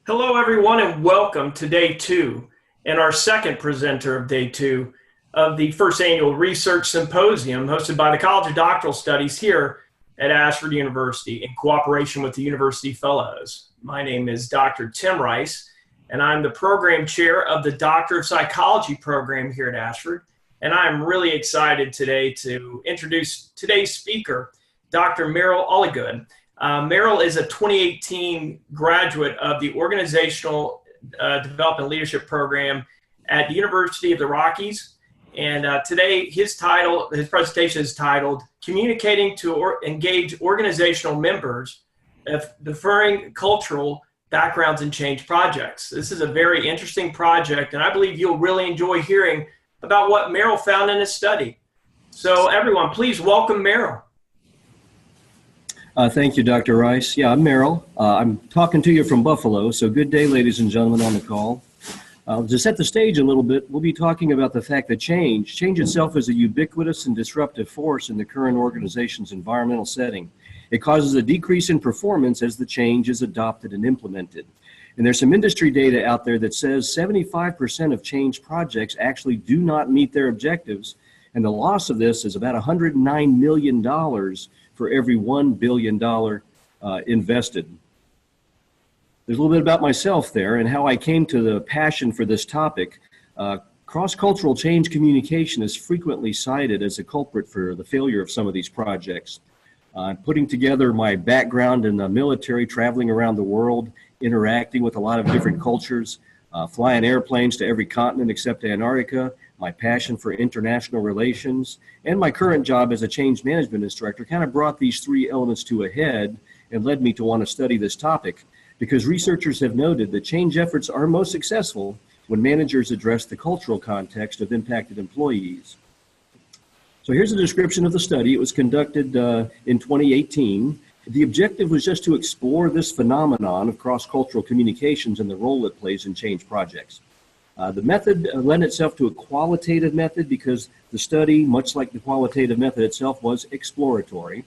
Hello, everyone, and welcome to day two and our second presenter of day two of the first annual Research Symposium hosted by the College of Doctoral Studies here at Ashford University in cooperation with the University Fellows. My name is Dr. Tim Rice, and I'm the program chair of the Doctor of Psychology program here at Ashford. And I'm really excited today to introduce today's speaker, Dr. Merril Alligood. Merril is a 2018 graduate of the Organizational Development Leadership Program at the University of the Rockies. And today his presentation is titled, Communicating to Engage Organizational Members of Differing Cultural Backgrounds and Change Projects. This is a very interesting project, and I believe you'll really enjoy hearing about what Merril found in his study. So everyone, please welcome Merril. Thank you, Dr. Rice. Yeah, I'm Merril. I'm talking to you from Buffalo, so good day, ladies and gentlemen on the call. To set the stage a little bit, we'll be talking about the fact that change itself is a ubiquitous and disruptive force in the current organization's environmental setting. It causes a decrease in performance as the change is adopted and implemented. And there's some industry data out there that says 75% of change projects actually do not meet their objectives, and the loss of this is about $109 million for every $1 billion invested. There's a little bit about myself there and how I came to the passion for this topic. Cross-cultural change communication is frequently cited as a culprit for the failure of some of these projects. Putting together my background in the military, traveling around the world, interacting with a lot of different cultures, flying airplanes to every continent except Antarctica, my passion for international relations, and my current job as a change management instructor kind of brought these three elements to a head and led me to want to study this topic, because researchers have noted that change efforts are most successful when managers address the cultural context of impacted employees. So here's a description of the study. It was conducted in 2018. The objective was just to explore this phenomenon of cross-cultural communications and the role it plays in change projects. The method lent itself to a qualitative method because the study, much like the qualitative method itself, was exploratory.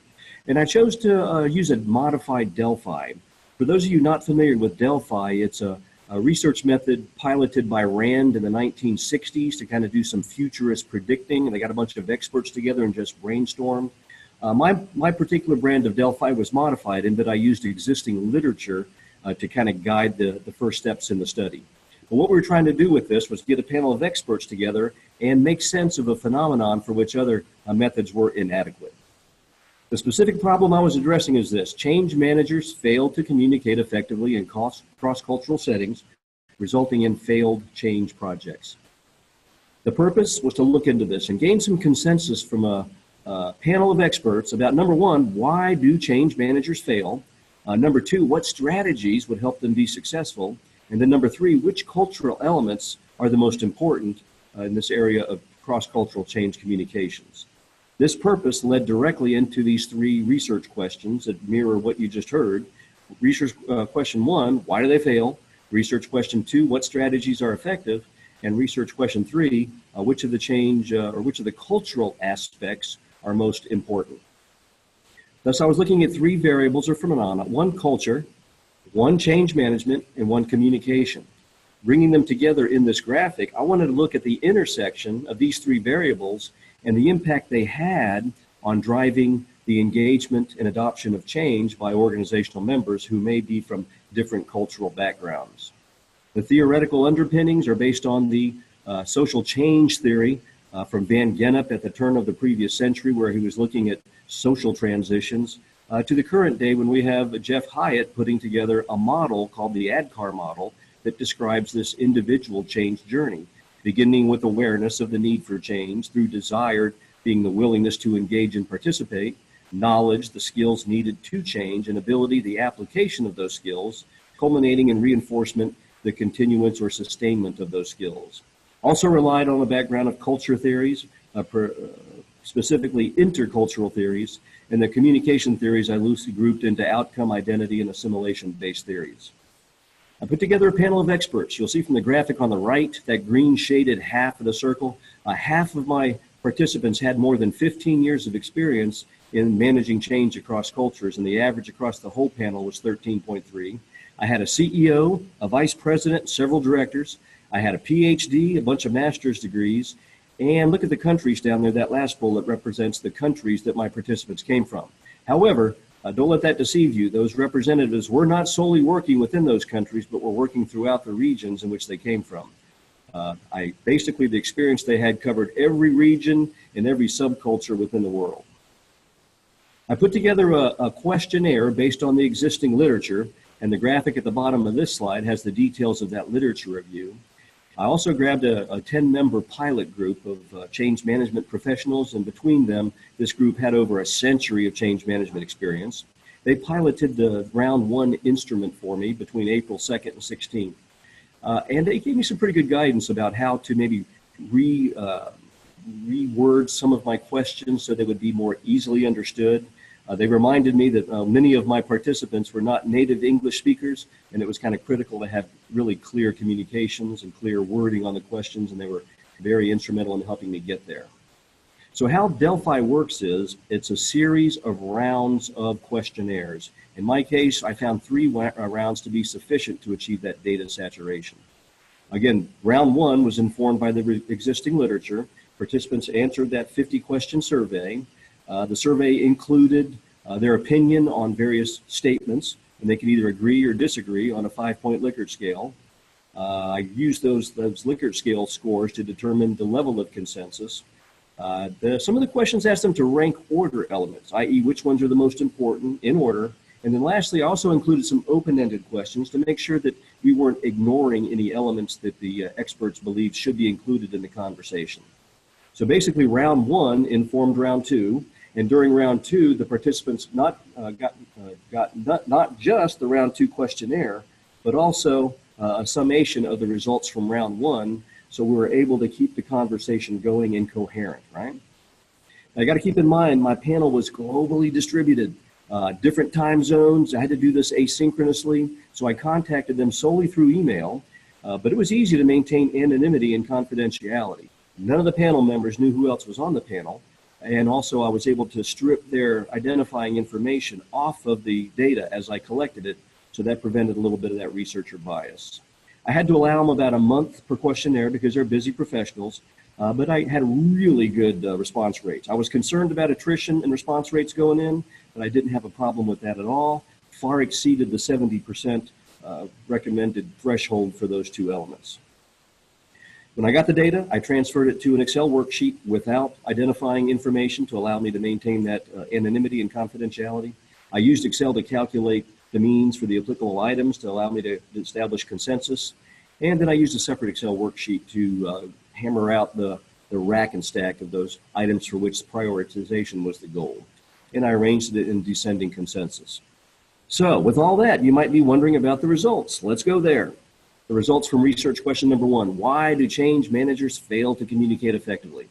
And I chose to use a modified Delphi. For those of you not familiar with Delphi, it's a research method piloted by Rand in the 1960s to kind of do some futurist predicting, and they got a bunch of experts together and just brainstormed. My particular brand of Delphi was modified in that I used existing literature to kind of guide the first steps in the study. But what we were trying to do with this was get a panel of experts together and make sense of a phenomenon for which other methods were inadequate. The specific problem I was addressing is this: change managers fail to communicate effectively in cross-cultural settings, resulting in failed change projects. The purpose was to look into this and gain some consensus from a panel of experts about, number one, why do change managers fail? Number two, what strategies would help them be successful? And then number three, which cultural elements are the most important in this area of cross-cultural change communications? This purpose led directly into these three research questions that mirror what you just heard. Research question one, why do they fail? Research question two, what strategies are effective? And research question three, which of the cultural aspects are most important? Thus, I was looking at three variables or phenomena: one, culture; one, change management; and one, communication. Bringing them together in this graphic, I wanted to look at the intersection of these three variables and the impact they had on driving the engagement and adoption of change by organizational members who may be from different cultural backgrounds. The theoretical underpinnings are based on the social change theory from Van Gennep at the turn of the previous century, where he was looking at social transitions, to the current day when we have Jeff Hyatt putting together a model called the ADKAR model that describes this individual change journey, beginning with awareness of the need for change, through desire being the willingness to engage and participate, knowledge, the skills needed to change, and ability, the application of those skills, culminating in reinforcement, the continuance or sustainment of those skills. Also relied on a background of culture theories, specifically intercultural theories, and the communication theories I loosely grouped into outcome, identity, and assimilation-based theories. I put together a panel of experts. You'll see from the graphic on the right, that green shaded half of the circle, half of my participants had more than 15 years of experience in managing change across cultures, and the average across the whole panel was 13.3. I had a CEO, a vice president, several directors. I had a PhD, a bunch of master's degrees, and look at the countries down there. That last bullet represents the countries that my participants came from. However, don't let that deceive you. Those representatives were not solely working within those countries, but were working throughout the regions in which they came from. Basically, the experience they had covered every region and every subculture within the world. I put together a questionnaire based on the existing literature, and the graphic at the bottom of this slide has the details of that literature review. I also grabbed a 10-member pilot group of change management professionals, and between them, this group had over a century of change management experience. They piloted the round 1 instrument for me between April 2nd and 16th. And they gave me some pretty good guidance about how to maybe reword some of my questions so they would be more easily understood. They reminded me that many of my participants were not native English speakers, and it was kind of critical to have really clear communications and clear wording on the questions, and they were very instrumental in helping me get there. So how Delphi works is, it's a series of rounds of questionnaires. In my case, I found 3 rounds to be sufficient to achieve that data saturation. Again, round 1 was informed by the existing literature. Participants answered that 50-question survey. The survey included their opinion on various statements, and they could either agree or disagree on a 5-point Likert scale. I used those Likert scale scores to determine the level of consensus. Some of the questions asked them to rank order elements, i.e. which ones are the most important in order. And then lastly, I also included some open-ended questions to make sure that we weren't ignoring any elements that the experts believed should be included in the conversation. So basically, round 1 informed round 2, and during round 2, the participants got not just the round 2 questionnaire, but also a summation of the results from round 1, so we were able to keep the conversation going and coherent, right? Now, I got to keep in mind, my panel was globally distributed, different time zones. I had to do this asynchronously, so I contacted them solely through email, but it was easy to maintain anonymity and confidentiality. None of the panel members knew who else was on the panel, and also I was able to strip their identifying information off of the data as I collected it, so that prevented a little bit of that researcher bias. I had to allow them about a month per questionnaire because they're busy professionals, but I had really good response rates. I was concerned about attrition and response rates going in, but I didn't have a problem with that at all. Far exceeded the 70% recommended threshold for those 2 elements. When I got the data, I transferred it to an Excel worksheet without identifying information to allow me to maintain that anonymity and confidentiality. I used Excel to calculate the means for the applicable items to allow me to establish consensus. And then I used a separate Excel worksheet to hammer out the rack and stack of those items for which prioritization was the goal. And I arranged it in descending consensus. So with all that, you might be wondering about the results. Let's go there. The results from research question number 1, why do change managers fail to communicate effectively?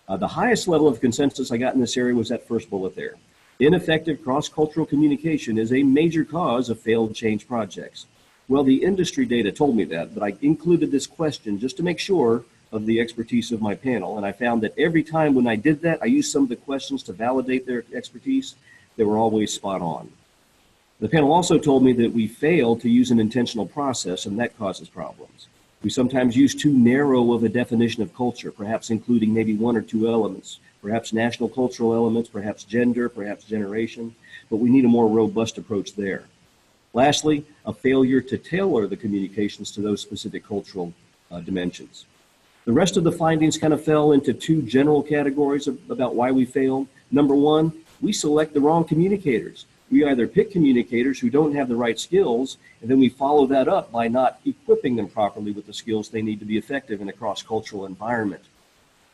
The highest level of consensus I got in this area was that first bullet there. Ineffective cross-cultural communication is a major cause of failed change projects. Well, the industry data told me that, but I included this question just to make sure of the expertise of my panel, and I found that every time when I did that, I used some of the questions to validate their expertise. They were always spot on. The panel also told me that we fail to use an intentional process, and that causes problems. We sometimes use too narrow of a definition of culture, perhaps including maybe 1 or 2 elements, perhaps national cultural elements, perhaps gender, perhaps generation, but we need a more robust approach there. Lastly, a failure to tailor the communications to those specific cultural dimensions. The rest of the findings kind of fell into 2 general categories about why we failed. Number 1, we select the wrong communicators. We either pick communicators who don't have the right skills, and then we follow that up by not equipping them properly with the skills they need to be effective in a cross-cultural environment.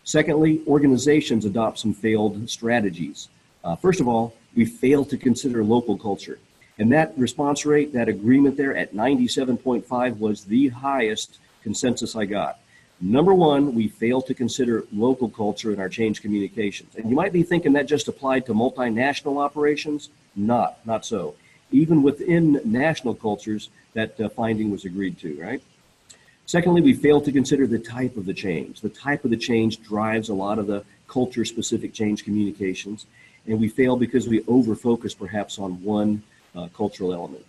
Secondly, organizations adopt some failed strategies. First of all, we fail to consider local culture. And that response rate, that agreement there at 97.5 was the highest consensus I got. Number 1, we fail to consider local culture in our change communications. And you might be thinking that just applied to multinational operations. Not so. Even within national cultures, that finding was agreed to, right? Secondly, we fail to consider the type of the change. The type of the change drives a lot of the culture-specific change communications, and we fail because we over-focus perhaps on one cultural element.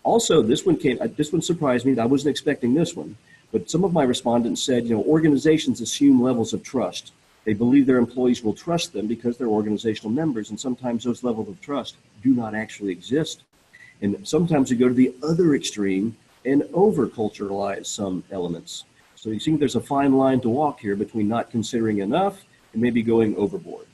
Also, this one surprised me. I wasn't expecting this one, but some of my respondents said, organizations assume levels of trust. They believe their employees will trust them because they're organizational members, and sometimes those levels of trust do not actually exist. And sometimes we go to the other extreme and over-culturalize some elements. So you see there's a fine line to walk here between not considering enough and maybe going overboard.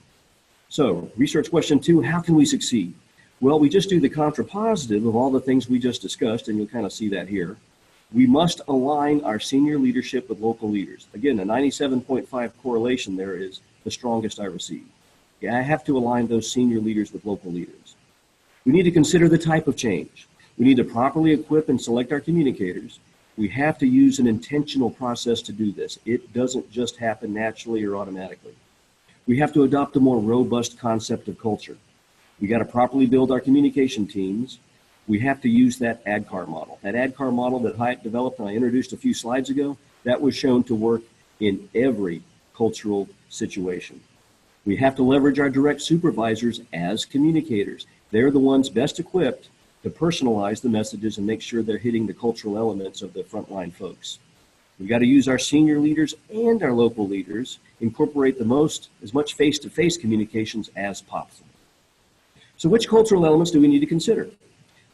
So research question 2, how can we succeed? Well, we just do the contrapositive of all the things we just discussed, and you'll kind of see that here. We must align our senior leadership with local leaders. Again, a 97.5 correlation there is the strongest I received. I have to align those senior leaders with local leaders. We need to consider the type of change. We need to properly equip and select our communicators. We have to use an intentional process to do this. It doesn't just happen naturally or automatically. We have to adopt a more robust concept of culture. We got to properly build our communication teams. We have to use that ADKAR model. That ADKAR model that Hyatt developed and I introduced a few slides ago, that was shown to work in every cultural situation. We have to leverage our direct supervisors as communicators. They're the ones best equipped to personalize the messages and make sure they're hitting the cultural elements of the frontline folks. We've got to use our senior leaders and our local leaders, incorporate as much face-to-face communications as possible. So which cultural elements do we need to consider?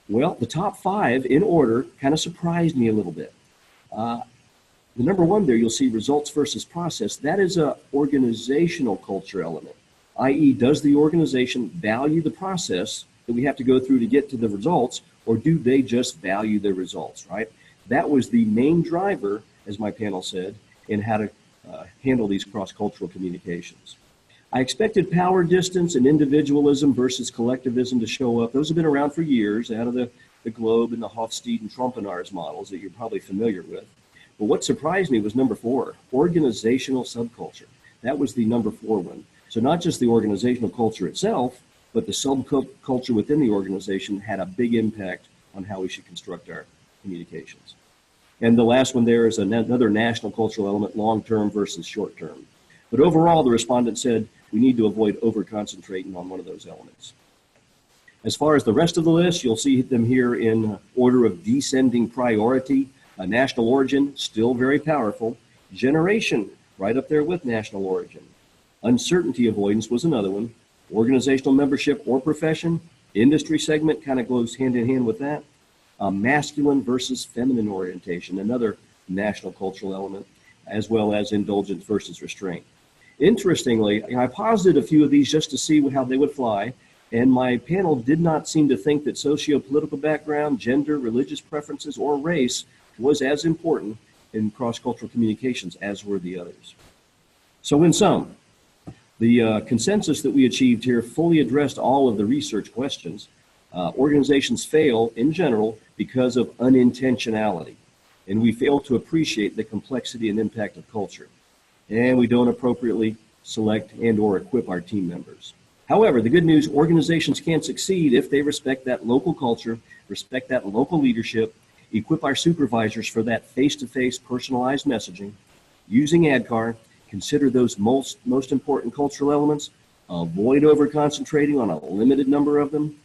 Well, the top 5 in order kind of surprised me a little bit. The number 1 there, you'll see results versus process. That is an organizational culture element, i.e. does the organization value the process that we have to go through to get to the results, or do they just value the results, right? That was the main driver, as my panel said, in how to handle these cross-cultural communications. I expected power distance and individualism versus collectivism to show up. Those have been around for years out of the Globe and the Hofstede and Trompenaars models that you're probably familiar with. But what surprised me was number 4, organizational subculture. That was the number 4 one. So not just the organizational culture itself, but the subculture within the organization had a big impact on how we should construct our communications. And the last one there is another national cultural element, long-term versus short-term. But overall, the respondent said we need to avoid over-concentrating on one of those elements. As far as the rest of the list, you'll see them here in order of descending priority. National origin, still very powerful. Generation, right up there with national origin. Uncertainty avoidance was another one. Organizational membership or profession, industry segment kind of goes hand in hand with that. Masculine versus feminine orientation, another national cultural element, as well as indulgence versus restraint. Interestingly, I posited a few of these just to see how they would fly, and my panel did not seem to think that socio-political background, gender, religious preferences, or race was as important in cross-cultural communications as were the others. So in sum, the consensus that we achieved here fully addressed all of the research questions. Organizations fail in general because of unintentionality, and we fail to appreciate the complexity and impact of culture, and we don't appropriately select and or equip our team members. However, the good news, organizations can succeed if they respect that local culture, respect that local leadership, equip our supervisors for that face-to-face personalized messaging, using ADKAR, consider those most important cultural elements, avoid over-concentrating on a limited number of them,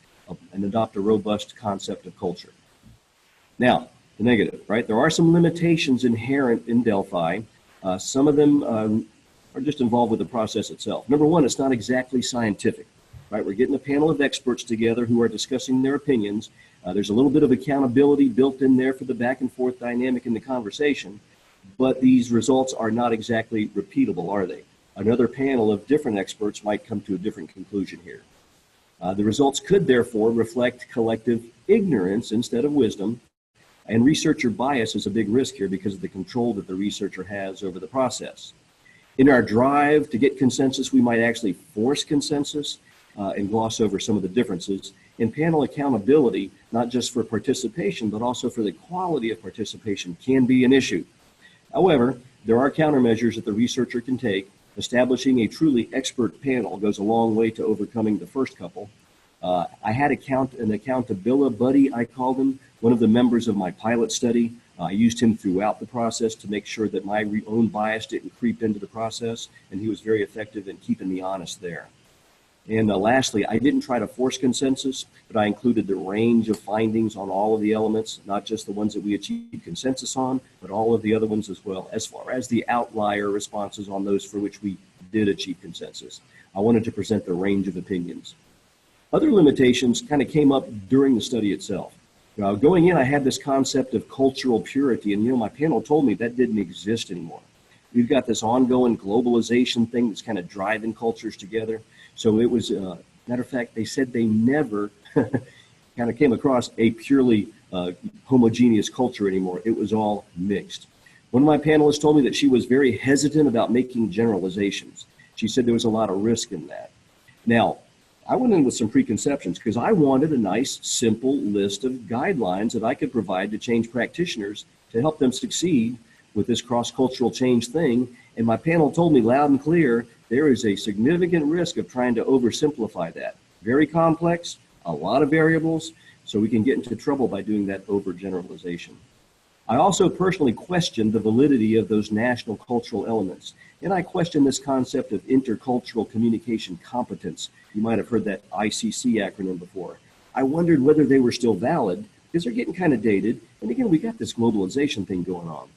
and adopt a robust concept of culture. Now, the negative, right? There are some limitations inherent in Delphi. Some of them are just involved with the process itself. Number 1, it's not exactly scientific, right? We're getting a panel of experts together who are discussing their opinions. There's a little bit of accountability built in there for the back and forth dynamic in the conversation, but these results are not exactly repeatable, are they? Another panel of different experts might come to a different conclusion here. The results could therefore reflect collective ignorance instead of wisdom, and researcher bias is a big risk here because of the control that the researcher has over the process. In our drive to get consensus, we might actually force consensus and gloss over some of the differences. And panel accountability, not just for participation, but also for the quality of participation, can be an issue. However, there are countermeasures that the researcher can take. Establishing a truly expert panel goes a long way to overcoming the first couple. I had an accountability buddy, I called him, one of the members of my pilot study. I used him throughout the process to make sure that my own bias didn't creep into the process, and he was very effective in keeping me honest there. And lastly, I didn't try to force consensus, but I included the range of findings on all of the elements, not just the ones that we achieved consensus on, but all of the other ones as well, as far as the outlier responses on those for which we did achieve consensus. I wanted to present the range of opinions. Other limitations kind of came up during the study itself. Going in, I had this concept of cultural purity, and my panel told me that didn't exist anymore. We've got this ongoing globalization thing that's kind of driving cultures together. So it was, matter of fact, they said they never kind of came across a purely homogeneous culture anymore. It was all mixed. One of my panelists told me that she was very hesitant about making generalizations. She said there was a lot of risk in that. Now, I went in with some preconceptions because I wanted a nice, simple list of guidelines that I could provide to change practitioners to help them succeed with this cross-cultural change thing. And my panel told me loud and clear, there is a significant risk of trying to oversimplify that. Very complex, a lot of variables, so we can get into trouble by doing that overgeneralization. I also personally questioned the validity of those national cultural elements. And I questioned this concept of intercultural communication competence. You might have heard that ICC acronym before. I wondered whether they were still valid because they're getting kind of dated. And again, we got this globalization thing going on.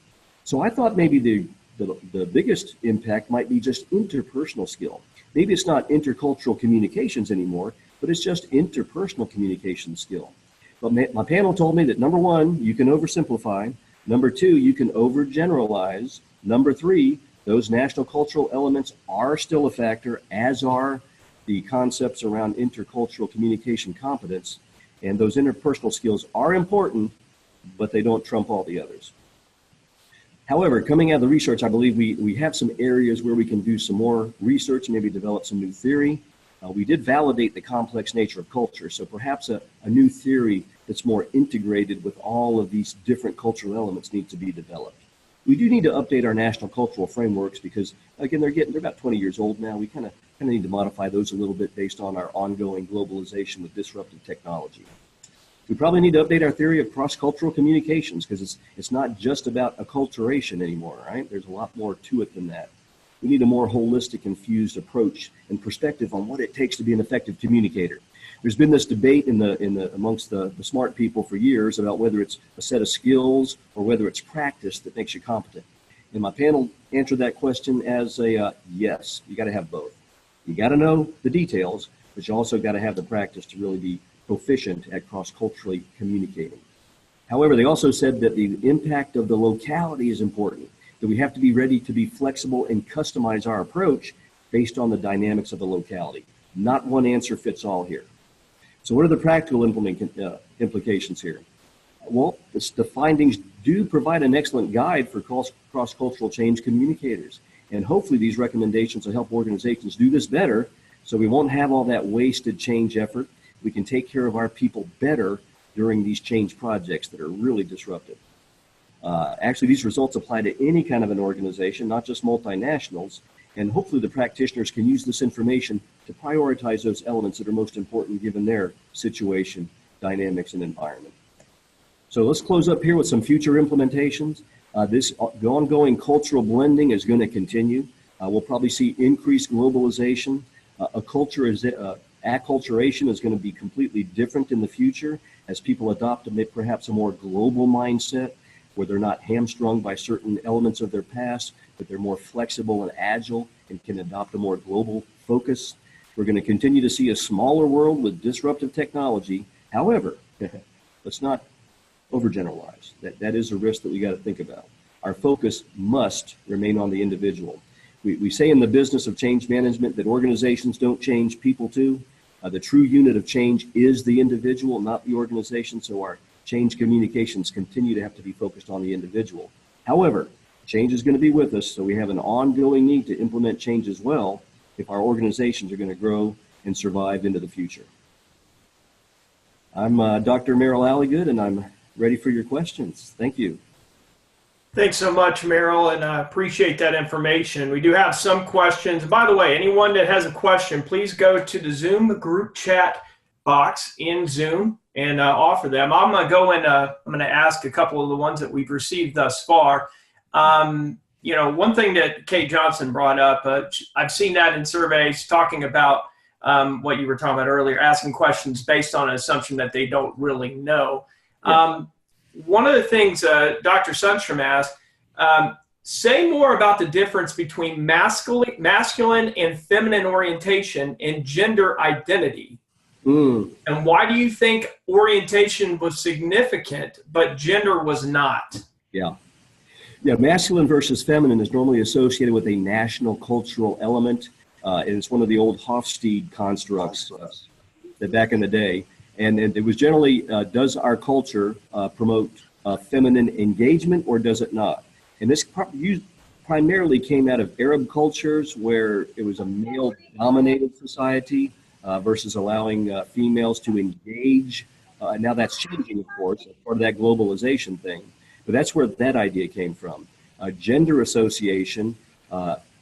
So I thought maybe the biggest impact might be just interpersonal skill. Maybe it's not intercultural communications anymore, but it's just interpersonal communication skill. But my panel told me that number one, you can oversimplify. Number two, you can overgeneralize. Number three, those national cultural elements are still a factor, as are the concepts around intercultural communication competence. And those interpersonal skills are important, but they don't trump all the others. However, coming out of the research, I believe we have some areas where we can do some more research, maybe develop some new theory. We did validate the complex nature of culture, so perhaps a new theory that's more integrated with all of these different cultural elements needs to be developed. We do need to update our national cultural frameworks because, again, they're about 20 years old now. We kind of need to modify those a little bit based on our ongoing globalization with disruptive technology. We probably need to update our theory of cross-cultural communications because it's not just about acculturation anymore, right? There's a lot more to it than that. We need a more holistic, infused approach and perspective on what it takes to be an effective communicator. There's been this debate amongst the smart people for years about whether it's a set of skills or whether it's practice that makes you competent. And my panel answered that question as a yes, you got to have both. You got to know the details, but you also got to have the practice to really be proficient at cross-culturally communicating. However, they also said that the impact of the locality is important, that we have to be ready to be flexible and customize our approach based on the dynamics of the locality. Not one answer fits all here. So what are the practical implications here? Well, the findings do provide an excellent guide for cross-cultural change communicators. And hopefully these recommendations will help organizations do this better so we won't have all that wasted change effort. We can take care of our people better during these change projects that are really disruptive. Actually, these results apply to any kind of an organization, not just multinationals, and hopefully the practitioners can use this information to prioritize those elements that are most important given their situation, dynamics, and environment. So let's close up here with some future implementations. The ongoing cultural blending is going to continue. We'll probably see increased globalization. Acculturation is going to be completely different in the future as people adopt perhaps a more global mindset where they're not hamstrung by certain elements of their past, but they're more flexible and agile and can adopt a more global focus. We're going to continue to see a smaller world with disruptive technology. However, let's not overgeneralize. That is a risk that we got to think about. Our focus must remain on the individual. We say in the business of change management that organizations don't change, people do. The true unit of change is the individual, not the organization. So our change communications continue to have to be focused on the individual. However, change is going to be with us, so we have an ongoing need to implement change as well if our organizations are going to grow and survive into the future. I'm Dr. Merril Alligood, and I'm ready for your questions. Thank you. Thanks so much, Merril, and I appreciate that information. We do have some questions. By the way, anyone that has a question, please go to the Zoom group chat box in Zoom and offer them. I'm going to go and I'm going to ask a couple of the ones that we've received thus far. One thing that Kate Johnson brought up, I've seen that in surveys talking about what you were talking about earlier, asking questions based on an assumption that they don't really know. Yeah. One of the things Dr. Sundstrom asked, say more about the difference between masculine and feminine orientation and gender identity. And why do you think orientation was significant, but gender was not? Yeah. Yeah, masculine versus feminine is normally associated with a national cultural element. And it's one of the old Hofstede constructs that back in the day. And it was generally, does our culture promote feminine engagement or does it not? And this primarily came out of Arab cultures where it was a male-dominated society versus allowing females to engage. Now that's changing, of course, as part of that globalization thing. But that's where that idea came from. Gender association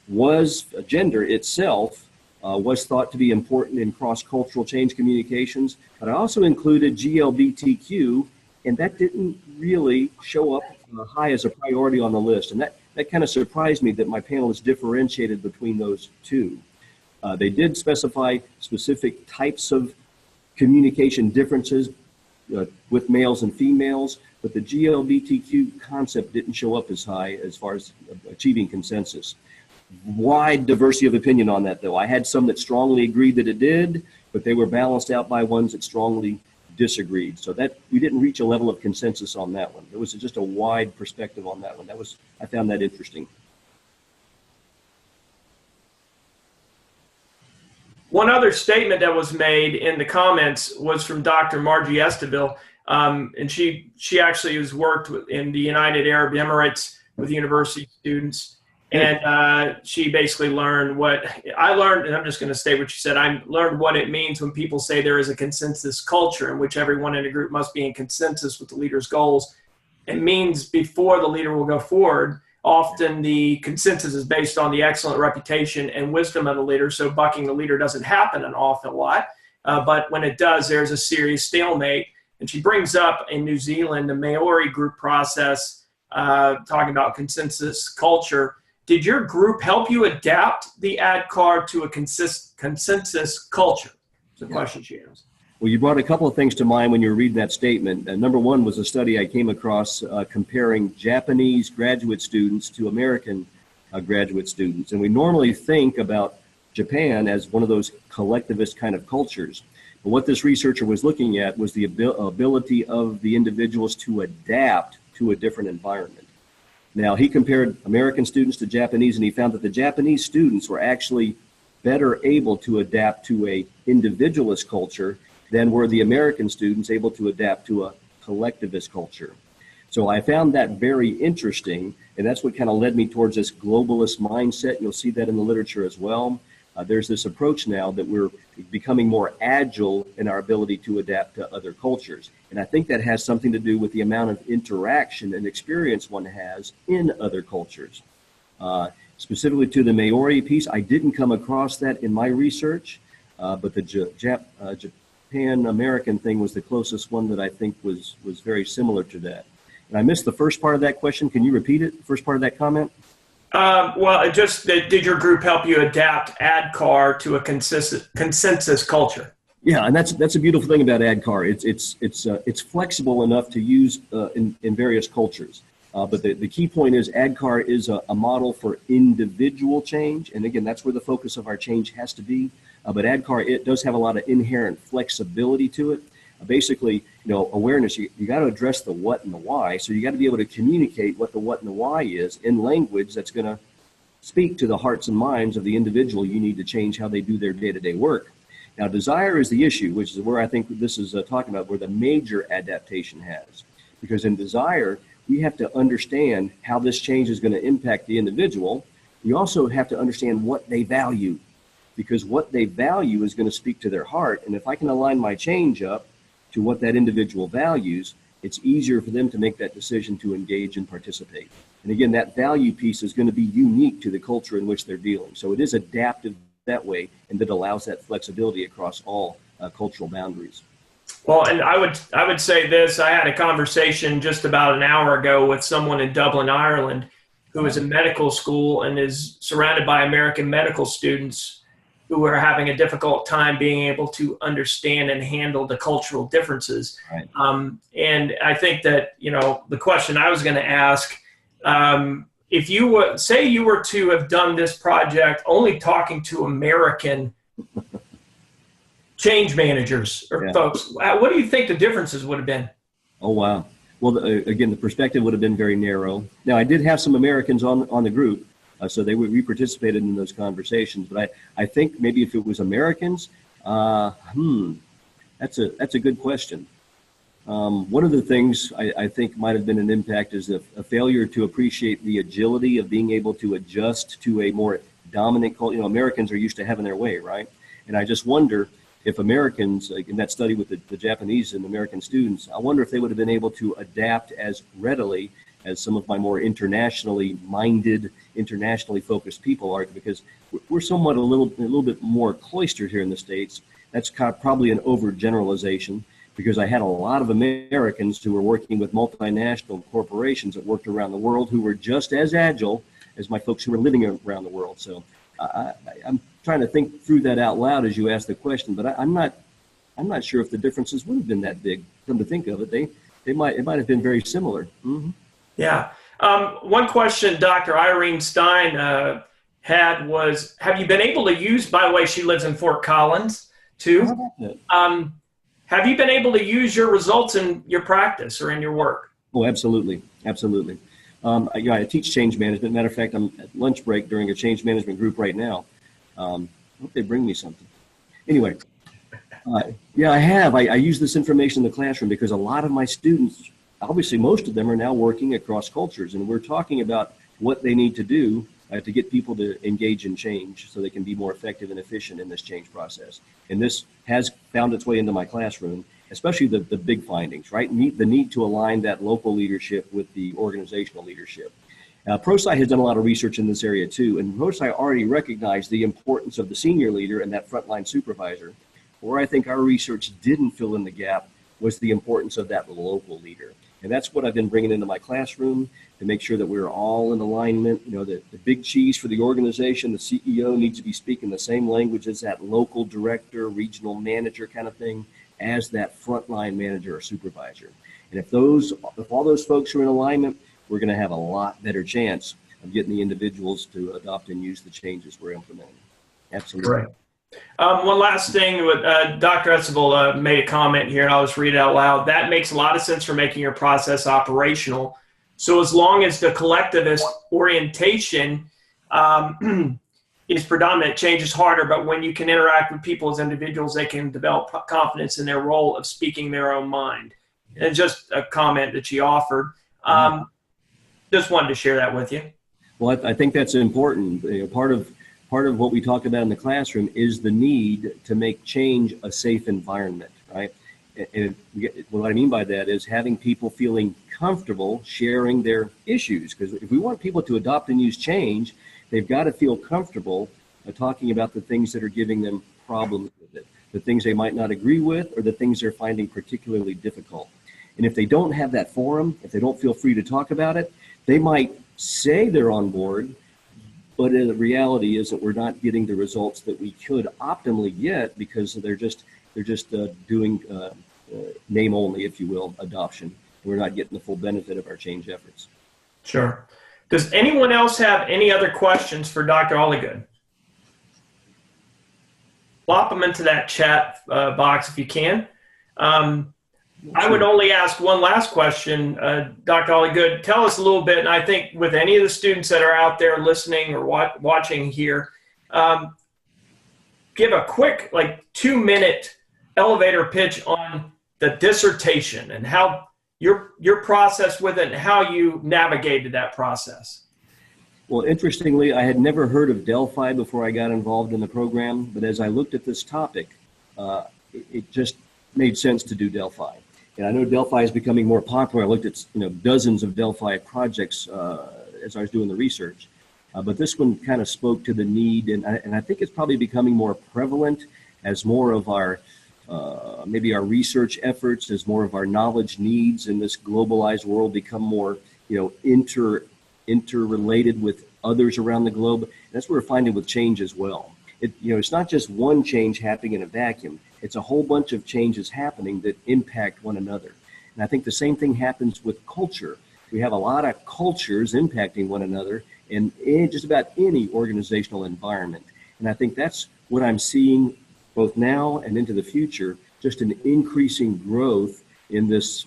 was, gender itself was thought to be important in cross-cultural change communications, but I also included GLBTQ, and that didn't really show up high as a priority on the list. And that kind of surprised me that my panelists differentiated between those two. They did specify specific types of communication differences with males and females, but the GLBTQ concept didn't show up as high as far as achieving consensus. Wide diversity of opinion on that, though. I had some that strongly agreed that it did, but they were balanced out by ones that strongly disagreed. So that we didn't reach a level of consensus on that one. There was just a wide perspective on that one. I found that interesting. One other statement that was made in the comments was from Dr. Margie Esteville, and she actually has worked in the United Arab Emirates with university students, and she basically learned what I learned, and I'm just going to state what she said. I learned what it means when people say there is a consensus culture in which everyone in a group must be in consensus with the leader's goals. It means before the leader will go forward, often the consensus is based on the excellent reputation and wisdom of the leader, so bucking the leader doesn't happen an awful lot. But when it does, there's a serious stalemate. And she brings up in New Zealand the Maori group process, talking about consensus culture. Did your group help you adapt the ADCAR to a consensus culture? It's a question she asked. Well, you brought a couple of things to mind when you were reading that statement. Number one was a study I came across comparing Japanese graduate students to American graduate students. And we normally think about Japan as one of those collectivist kind of cultures. But what this researcher was looking at was the ability of the individuals to adapt to a different environment. Now, he compared American students to Japanese, and he found that the Japanese students were actually better able to adapt to a individualist culture than were the American students able to adapt to a collectivist culture. So I found that very interesting, and that's what kind of led me towards this globalist mindset. You'll see that in the literature as well. There's this approach now that we're becoming more agile in our ability to adapt to other cultures. And I think that has something to do with the amount of interaction and experience one has in other cultures. Specifically to the Maori piece, I didn't come across that in my research, but the Japan-American thing was the closest one that I think was very similar to that. And I missed the first part of that question. Can you repeat it, the first part of that comment? Well, just did your group help you adapt ADCAR to a consensus culture? Yeah, and that's a beautiful thing about ADCAR. It's flexible enough to use in various cultures. But the key point is ADCAR is a model for individual change, and again, that's where the focus of our change has to be. But ADCAR, it does have a lot of inherent flexibility to it. Basically, awareness, you got to address the what and the why. So you got to be able to communicate what the what and the why is in language that's going to speak to the hearts and minds of the individual you need to change how they do their day-to-day work. Now, desire is the issue, which is where I think this is talking about where the major adaptation has. Because in desire, we have to understand how this change is going to impact the individual. We also have to understand what they value, because what they value is going to speak to their heart. And if I can align my change up to what that individual values, it's easier for them to make that decision to engage and participate. And again, that value piece is going to be unique to the culture in which they're dealing. So it is adaptive that way, and that allows that flexibility across all cultural boundaries. Well, and I would say this. I had a conversation just about an hour ago with someone in Dublin, Ireland, who is in medical school and is surrounded by American medical students. who are having a difficult time being able to understand and handle the cultural differences. Right. And I think that, the question I was going to ask, if you would say you were to have done this project only talking to American change managers or folks, what do you think the differences would have been? Oh, wow. Well, again, the perspective would have been very narrow. Now, I did have some Americans on the group, so we participated in those conversations. But I think maybe if it was Americans, that's a good question. One of the things I think might have been an impact is a failure to appreciate the agility of being able to adjust to a more dominant culture. Americans are used to having their way, right? And I just wonder if Americans, like in that study with the Japanese and American students, I wonder if they would have been able to adapt as readily as some of my more internationally minded, internationally focused people are, because we're somewhat a little bit more cloistered here in the States. That's probably an overgeneralization, because I had a lot of Americans who were working with multinational corporations that worked around the world who were just as agile as my folks who were living around the world. So I'm trying to think through that out loud as you ask the question, but I'm not sure if the differences would have been that big. Come to think of it, it might have been very similar. Mm-hmm. Yeah. One question Dr. Irene Stein had was, have you been able to use, by the way, she lives in Fort Collins too. Have you been able to use your results in your practice or in your work? Oh, absolutely. Absolutely. I teach change management. Matter of fact, I'm at lunch break during a change management group right now. I hope they bring me something. Anyway, I have. I use this information in the classroom because a lot of my students, obviously most of them, are now working across cultures, and we're talking about what they need to do to get people to engage in change so they can be more effective and efficient in this change process. And this has found its way into my classroom, especially the big findings, right? The need to align that local leadership with the organizational leadership. ProSci has done a lot of research in this area too, and ProSci already recognized the importance of the senior leader and that frontline supervisor. Where I think our research didn't fill in the gap was the importance of that local leader. And that's what I've been bringing into my classroom to make sure that we're all in alignment. The big cheese for the organization, the CEO, needs to be speaking the same language as that local director, regional manager kind of thing, as that frontline manager or supervisor. And if all those folks are in alignment, we're going to have a lot better chance of getting the individuals to adopt and use the changes we're implementing. Absolutely. Right. One last thing, Dr. Etzel made a comment here, and I'll just read it out loud. That makes a lot of sense for making your process operational. So as long as the collectivist orientation is predominant, change is harder, but when you can interact with people as individuals, they can develop confidence in their role of speaking their own mind. And just a comment that she offered. Just wanted to share that with you. Well, I think that's important. Part of what we talk about in the classroom is the need to make change a safe environment, right? And what I mean by that is having people feeling comfortable sharing their issues. Because if we want people to adopt and use change, they've got to feel comfortable talking about the things that are giving them problems with it, the things they might not agree with, or the things they're finding particularly difficult. And if they don't have that forum, if they don't feel free to talk about it, they might say they're on board, but the reality is that we're not getting the results that we could optimally get because they're just doing name only, if you will, adoption. We're not getting the full benefit of our change efforts. Sure. Does anyone else have any other questions for Dr. Alligood? Plop them into that chat box if you can. I would only ask one last question, Dr. Alligood. Tell us a little bit, and I think with any of the students that are out there listening or watching here, give a quick, 2-minute elevator pitch on the dissertation and how your process with it and how you navigated that process. Well, interestingly, I had never heard of Delphi before I got involved in the program, but as I looked at this topic, it just made sense to do Delphi. And I know Delphi is becoming more popular. I looked at dozens of Delphi projects as I was doing the research. But this one kind of spoke to the need, and I think it's probably becoming more prevalent as more of our, maybe our research efforts, as more of our knowledge needs in this globalized world become more, interrelated with others around the globe. And that's what we're finding with change as well. it's not just one change happening in a vacuum. It's a whole bunch of changes happening that impact one another. And I think the same thing happens with culture. We have a lot of cultures impacting one another in just about any organizational environment. And I think that's what I'm seeing both now and into the future, just an increasing growth in this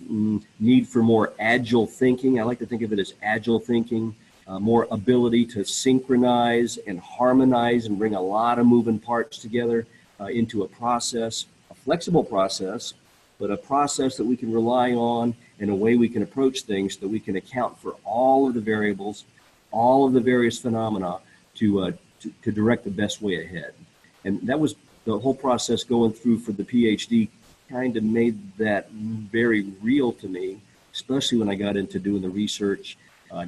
need for more agile thinking. I like to think of it as agile thinking, more ability to synchronize and harmonize and bring a lot of moving parts together into a process, a flexible process, but a process that we can rely on in a way we can approach things so that we can account for all of the variables, all of the various phenomena to direct the best way ahead. And that was the whole process going through for the PhD kind of made that very real to me, especially when I got into doing the research,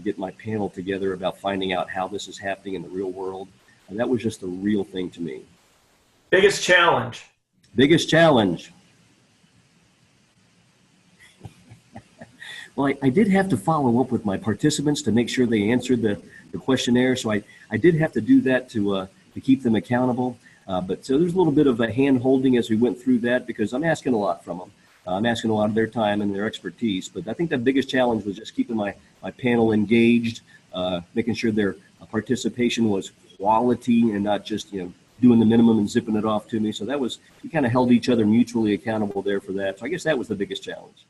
get my panel together about finding out how this is happening in the real world. And that was just a real thing to me. Biggest challenge? Biggest challenge. Well, I did have to follow up with my participants to make sure they answered the questionnaire. So I did have to do that to keep them accountable. But so there's a little bit of a hand holding as we went through that because I'm asking a lot from them. I'm asking a lot of their time and their expertise. But I think the biggest challenge was just keeping my panel engaged, making sure their participation was quality and not just, doing the minimum and zipping it off to me. So we kind of held each other mutually accountable there for that. So I guess that was the biggest challenge.